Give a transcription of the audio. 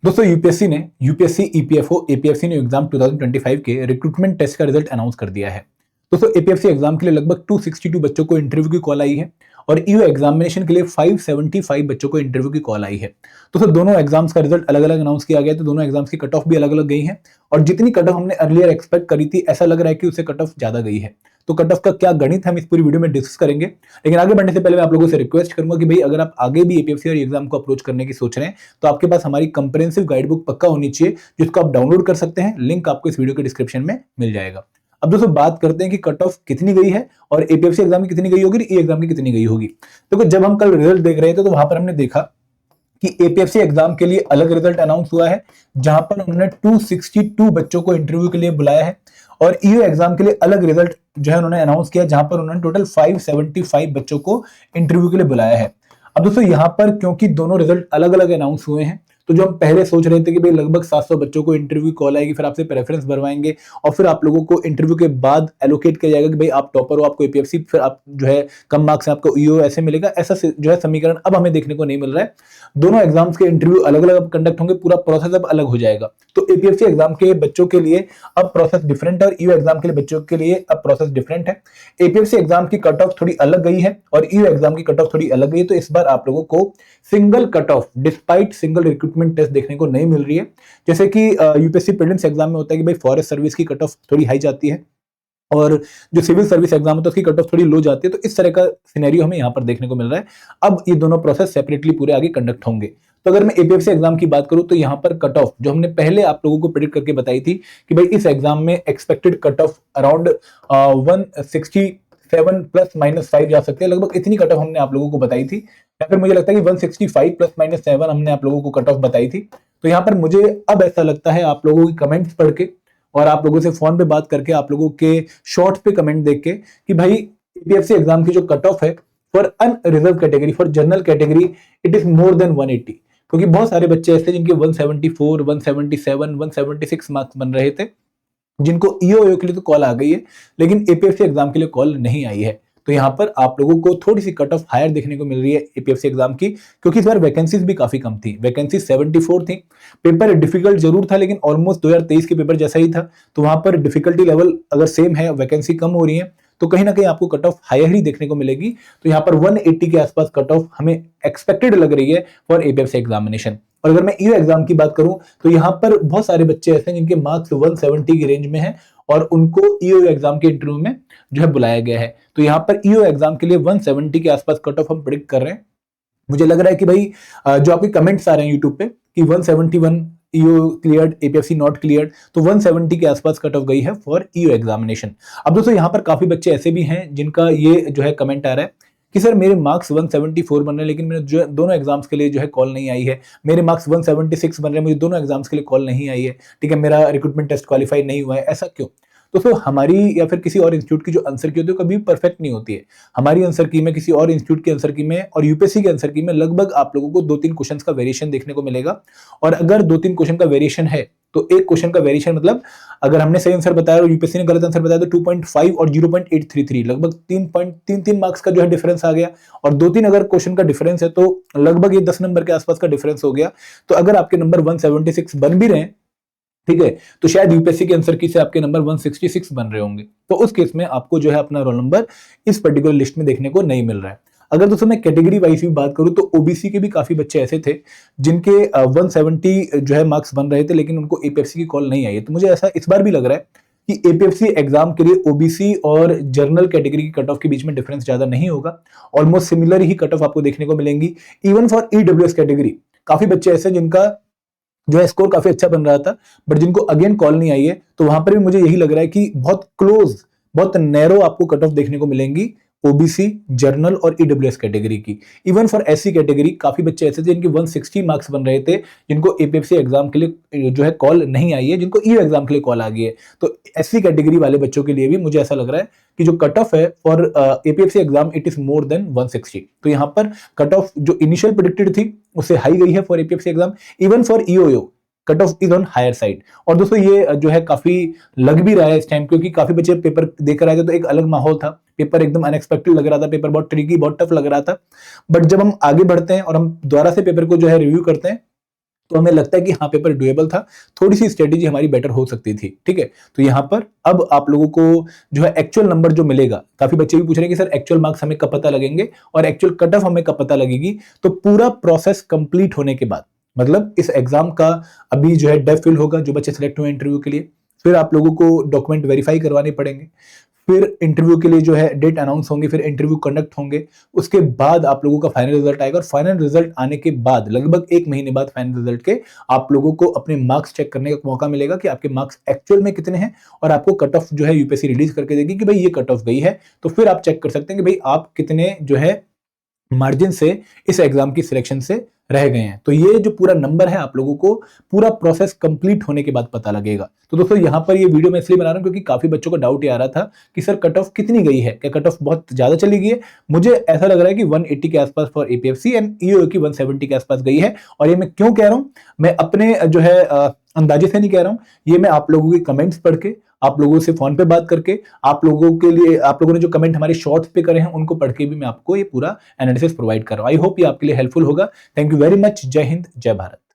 दोस्तों यूपीएससी ने UPSC EPFO APFC ने एग्जाम 2025 के रिक्रूटमेंट टेस्ट का रिजल्ट अनाउंस कर दिया है। दोस्तों एपीएफसी एग्जाम के लिए लगभग 262 बच्चों को इंटरव्यू की कॉल आई है और ईओ एग्जामिनेशन के लिए 575 बच्चों को इंटरव्यू की कॉल आई है। दोस्तों दोनों एग्जाम्स का रिजल्ट अलग अलग अनाउंस किया गया, तो दोनों एग्जाम्स की कट ऑफ भी अलग अलग गई है और जितनी कट ऑफ हमने अर्लियर एक्सपेक्ट करी थी ऐसा लग रहा है कि उससे कट ऑफ ज्यादा गई है। तो कट ऑफ का क्या गणित हम इस पूरी वीडियो में डिस्कस करेंगे, लेकिन आगे बढ़ने से पहले मैं आप लोगों से रिक्वेस्ट करूंगा कि भाई अगर आप आगे भी एपीएफसी और एग्जाम को अप्रोच करने की सोच रहे हैं तो आपके पास हमारी कंप्रेहेंसिव गाइड बुक पक्का होनी चाहिए, जिसको आप डाउनलोड कर सकते हैं। लिंक आपको इस वीडियो के डिस्क्रिप्शन में मिल जाएगा। अब दोस्तों बात करते हैं कि कट ऑफ कितनी गई है और एपीएफसी एग्जाम की कितनी गई होगी, ई एग्जाम की कितनी गई होगी। तो जब हम कल रिजल्ट देख रहे थे तो वहां पर हमने देखा कि एपीएफसी एग्जाम के लिए अलग रिजल्ट अनाउंस हुआ है, जहां पर उन्होंने 262 बच्चों को इंटरव्यू के लिए बुलाया है, और ईओ एग्जाम के लिए अलग रिजल्ट जो है उन्होंने अनाउंस किया, जहां पर उन्होंने टोटल 575 बच्चों को इंटरव्यू के लिए बुलाया है। अब दोस्तों यहां पर क्योंकि दोनों रिजल्ट अलग अलग अनाउंस हुए हैं, तो जो हम पहले सोच रहे थे कि भाई लगभग 700 बच्चों को इंटरव्यू कॉल आएगी, फिर आपसे प्रेफरेंस भरवाएंगे और फिर आप लोगों को इंटरव्यू के बाद एलोकेट किया जाएगा कि भाई आप टॉपर हो, आपको एपीएफसी, फिर आप जो है कम मार्क्स है आपको ईओ ऐसे मिलेगा, ऐसा जो है समीकरण अब हमें देखने को नहीं मिल रहा है। दोनों एग्जाम्स के इंटरव्यू अलग अलग कंडक्ट होंगे, पूरा प्रोसेस अब अलग हो जाएगा। तो एपीएफसी एग्जाम के बच्चों के लिए अब प्रोसेस डिफरेंट है और ईओ एग्जाम के लिए बच्चों के लिए अब प्रोसेस डिफरेंट है। एपीएफसी एग्जाम की कट ऑफ थोड़ी अलग गई है और ईओ एग्जाम की कट ऑफ थोड़ी अलग गई है, तो इस बार आप लोगों को single cut off despite single recruitment test देखने को नहीं मिल रही है। जैसे कि यूपीएससी प्रीलिम्स एग्जाम में होता है कि भाई फॉरेस्ट सर्विस की कट ऑफ थोड़ी हाई जाती है और जो सिविल सर्विस एग्जाम होता है उसकी कट ऑफ थोड़ी लो जाती है, तो इस तरह का सिनेरियो हमें यहाँ पर देखने को मिल रहा है। अब ये दोनों प्रोसेस सेपरेटली पूरे आगे कंडक्ट होंगे। तो अगर मैं एपीएफसी एग्जाम की बात करूं तो यहाँ पर कट ऑफ जो हमने पहले आप लोगों को प्रेडिक्ट करके बताई थी कि भाई इस एग्जाम में expected cut off around 167 plus minus 5 जा सकते हैं, लगभग इतनी कट ऑफ हमने आप लोगों को बताई थी, या फिर मुझे लगता है कि 165 प्लस माइनस 7 हमने आप लोगों को कट ऑफ बताई थी। तो यहाँ पर मुझे अब ऐसा लगता है आप लोगों की कमेंट्स पढ़ के और आप लोगों से फोन पे बात करके, आप लोगों के शॉर्ट्स पे कमेंट देख के, कि भाई एपीएफसी एग्जाम की जो कट ऑफ है for unreserve category, for general category, it is more than 180, क्योंकि बहुत सारे बच्चे ऐसे जिनके 174, 177, 176 मार्क्स बन रहे थे, जिनको ईओ के लिए तो कॉल आ गई है लेकिन एपीएफसी एग्जाम के लिए कॉल नहीं आई है। तो यहाँ पर आप लोगों को थोड़ी सी कट ऑफ हायर देखने को मिल रही है एपीएफसी एग्जाम की, क्योंकि इस बार वैकेंसीज भी काफी कम थी। वैकेंसी 74 थी। पेपर डिफिकल्ट जरूर था लेकिन ऑलमोस्ट 2023 के पेपर जैसा ही था, तो वहां पर डिफिकल्टी लेवल अगर सेम है, वैकेंसी कम हो रही है, तो कहीं ना कहीं आपको कट ऑफ हायर ही देखने को मिलेगी। तो यहाँ पर 180 के आसपास कट ऑफ हमें एक्सपेक्टेड लग रही है फॉर एपीएफसी एग्जामिनेशन। और अगर मैं ईओ एग्जाम की बात करूं तो यहाँ पर बहुत सारे बच्चे ऐसे हैं जिनके मार्क्स 170 की रेंज में हैं और उनको ईओ एग्जाम के इंटरव्यू में जो है बुलाया गया है। तो यहाँ पर ईओ एग्जाम के लिए 170 के आसपास कट ऑफ हम प्रेडिक्ट कर रहे हैं। मुझे लग रहा है कि भाई जो आपके कमेंट्स आ रहे हैं यूट्यूब पे कि 171 EO cleared, APFC not cleared, तो 170 के आसपास कट ऑफ गई है फॉर ईओ एग्जामिनेशन। अब दोस्तों यहाँ पर काफी बच्चे ऐसे भी हैं जिनका ये जो है कमेंट आ रहा है कि सर मेरे मार्क्स 174 बन रहे हैं लेकिन मेरे जो दोनों एग्जाम्स के लिए जो है कॉल नहीं आई है, मेरे मार्क्स 176 बन रहे हैं, मुझे दोनों एग्जाम्स के लिए कॉल नहीं आई है, ठीक है, मेरा रिक्रूटमेंट टेस्ट क्वालिफाई नहीं हुआ है, ऐसा क्यों? तो फिर हमारी या फिर किसी और इंस्टीट्यूट की जो आंसर की होती है कभी परफेक्ट नहीं होती है। हमारी आंसर की में, किसी और इंस्टीट्यूट की आंसर की में और यूपीएससी के आंसर की में लगभग आप लोगों को 2-3 क्वेश्चंस का वेरिएशन देखने को मिलेगा। और अगर 2-3 क्वेश्चन का वेरिएशन है तो एक क्वेश्चन का वेरिएशन मतलब अगर हमने सही आंसर बताया और यूपीएससी ने गलत आंसर बताया तो 2.5 और 0.833, लगभग 3.33 मार्क्स का जो है डिफरेंस आ गया। और 2-3 अगर क्वेश्चन का डिफरेंस है तो लगभग ये 10 नंबर के आसपास का डिफरेंस हो गया। तो अगर आपके नंबर 176 बन भी रहे हैं, ठीक है, तो शायद यूपीएससी के आंसर की से आपके नंबर 166 बन रहे होंगे, तो उस केस में आपको जो है अपना रोल नंबर इस पर्टिकुलर लिस्ट में देखने को नहीं मिल रहा है। अगर दोस्तों मैं कैटेगरी वाइज भी बात करूं तो ओबीसी के भी काफी बच्चे ऐसे थे जिनके 170 जो है मार्क्स बन रहे थे लेकिन उनको एपीएफसी की कॉल नहीं आई है। तो मुझे ऐसा इस बार भी लग रहा है कि एपीएफसी एग्जाम के लिए ओबीसी और जनरल कैटेगरी की कट ऑफ के बीच में डिफरेंस ज्यादा नहीं होगा, ऑलमोस्ट सिमिलर ही कट ऑफ आपको देखने को मिलेंगी। इवन फॉर ईडब्ल्यूएस कैटेगरी काफी बच्चे ऐसे जिनका जो है स्कोर काफी अच्छा बन रहा था बट जिनको अगेन कॉल नहीं आई है, तो वहां पर भी मुझे यही लग रहा है कि बहुत क्लोज, बहुत नैरो आपको कट ऑफ देखने को मिलेंगी ओबीसी, जर्नल और ईडब्ल्यूएस कैटेगरी की। इवन फॉर एससी कैटेगरी काफी बच्चे ऐसे थे जिनके 160 मार्क्स बन रहे थे, जिनको एपीएफसी एग्जाम के लिए जो है कॉल नहीं आई है, जिनको ईओ एग्जाम के लिए कॉल आ गई है। तो एससी कैटेगरी वाले बच्चों के लिए भी मुझे ऐसा लग रहा है कि जो कट ऑफ है for APFC exam it is more than 160। तो यहाँ पर कट ऑफ जो इनिशियल प्रेडिक्टेड थी उससे हाई गई है for APFC exam. Even for EO cut off is on higher side. और दोस्तों ये जो है काफी लग भी रहा है इस टाइम, क्योंकि काफी बच्चे पेपर देकर आए थे तो एक अलग माहौल था, पेपर एकदम अनएक्सपेक्टेड लग रहा था, पेपर बहुत ट्रिकी, बहुत टफ लग रहा था। बट जब हम आगे बढ़ते हैं और हम दोबारा से पेपर को जो है रिव्यू करते हैं तो हमें लगता है कि हाँ पेपर डुएबल था, थोड़ी सी स्ट्रेटेजी हमारी बेटर हो सकती थी, ठीक है। तो यहाँ पर अब आप लोगों को जो है एक्चुअल नंबर जो मिलेगा, काफी बच्चे भी पूछ रहे हैं कि सर एक्चुअल मार्क्स हमें कब पता लगेंगे और एक्चुअल कट ऑफ हमें कब पता लगेगी। तो पूरा प्रोसेस कंप्लीट होने के बाद, मतलब इस एग्जाम का अभी जो है डेफ फिल होगा जो बच्चे सिलेक्ट हुए इंटरव्यू के लिए, फिर आप लोगों को डॉक्यूमेंट वेरीफाई करवाने पड़ेंगे, फिर इंटरव्यू के लिए जो है डेट अनाउंस होंगे, फिर इंटरव्यू कंडक्ट होंगे, उसके बाद आप लोगों का फाइनल रिजल्ट आएगा और फाइनल रिजल्ट आने के बाद लगभग 1 महीने बाद फाइनल रिजल्ट के आप लोगों को अपने मार्क्स चेक करने का मौका मिलेगा कि आपके मार्क्स एक्चुअल में कितने हैं, और आपको कट ऑफ जो है यूपीएससी रिलीज करके देगी कि भाई ये कट ऑफ गई है। तो फिर आप चेक कर सकते हैं कि भाई आप कितने जो है मार्जिन से इस एग्जाम की सिलेक्शन से रह गए हैं। तो ये जो पूरा नंबर है आप लोगों को पूरा प्रोसेस कंप्लीट होने के बाद पता लगेगा। तो दोस्तों यहाँ पर ये वीडियो मैं इसलिए बना रहा हूँ क्योंकि काफी बच्चों को डाउट ये आ रहा था कि सर कट ऑफ कितनी गई है, क्या कट ऑफ बहुत ज्यादा चली गई है। मुझे ऐसा लग रहा है कि 180 के आसपास फॉर एपीएफसी एंड ईओ की 170 के आसपास गई है। और ये मैं क्यों कह रहा हूँ, मैं अपने जो है अंदाजे से नहीं कह रहा हूँ, ये मैं आप लोगों के कमेंट्स पढ़ के, आप लोगों से फोन पे बात करके, आप लोगों के लिए आप लोगों ने जो कमेंट हमारे शॉर्ट्स पे करे हैं उनको पढ़ के भी मैं आपको ये पूरा एनालिसिस प्रोवाइड कर रहा हूं। आई होप ये आपके लिए हेल्पफुल होगा। Thank you very much. जय हिंद, जय भारत।